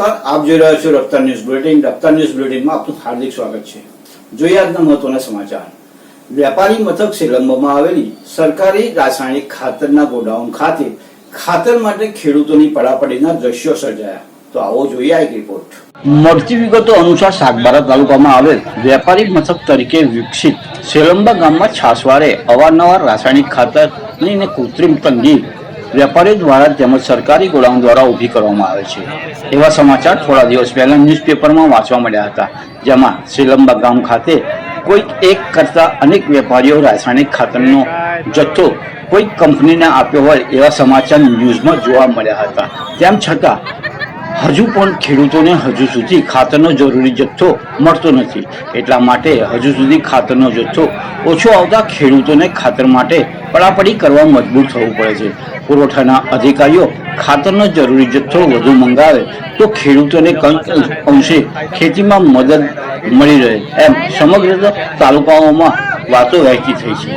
નમસ્કાર, આપ જોઈ રહ્યા છો રફતાર ન્યૂઝ બુલેટિન. રફતાર ન્યૂઝ બુલેટિનમાં આપનું હાર્દિક સ્વાગત છે. જોઈએ આજના મહત્વના સમાચાર. વેપારી મથક શ્રીલંબામાં આવેલી સરકારી રાસાયણિક ખાતરના ગોડાઉન ખાતે ખાતર માટે ખેડૂતોની પડાપડીના દ્રશ્યો સર્જાયા. તો આવો જોઈએ આ એક રિપોર્ટ. મળતી વિગતો અનુસાર સાગબારા તાલુકામાં આવેલ વેપારી મથક તરીકે વિકસિત શ્રીલંબા ગામમાં છાસવારે અવારનવાર રાસાયણિક ખાતરની ને કૃત્રિમ તંગી વેપારીઓ દ્વારા તેમજ સરકારી ગોડાઉન દ્વારા ઊભી કરવામાં આવે છે. એવા સમાચાર થોડા દિવસ પહેલા ન્યૂઝપેપરમાં વાંચવા મળ્યા હતા, જેમાં શ્રીલંબા ગામ ખાતે કોઈક એક કરતા અનેક વેપારીઓ રાસાયણિક ખાતરનો જથ્થો કોઈક કંપનીને આપ્યો હોય એવા સમાચાર ન્યૂઝમાં જોવા મળ્યા હતા. તેમ છતાં હજુ પણ ખેડૂતોને હજુ સુધી ખાતરનો જરૂરી જથ્થો મળતો નથી. એટલા માટે હજુ સુધી ખાતરનો જથ્થો ઓછો આવતા ખેડૂતોને ખાતર માટે પડાપડી કરવા મજબૂર થવું પડે છે. પુરવઠાના અધિકારીઓ ખાતરનો જરૂરી જથ્થો વધુ મંગાવે તો ખેડૂતોને કંઈક અંશે ખેતીમાં મદદ મળી રહે એમ સમગ્ર તાલુકાઓમાં વાતો વહેતી થઈ છે.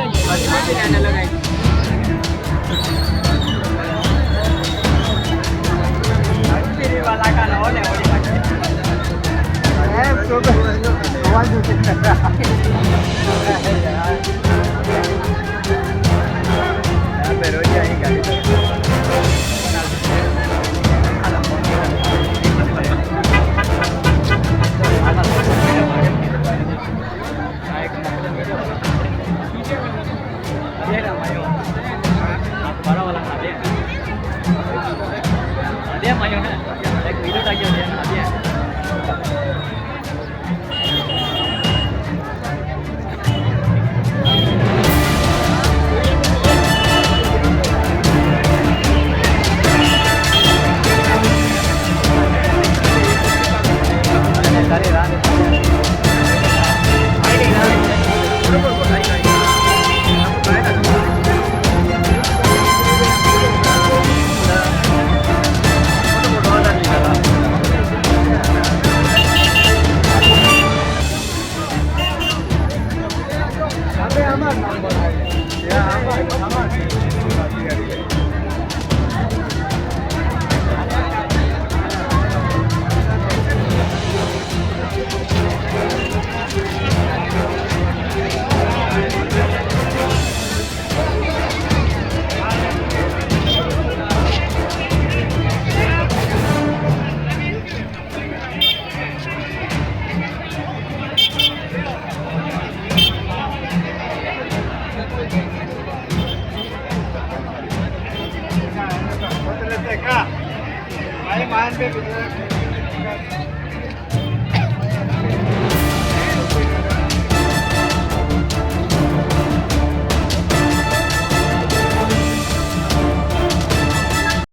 Main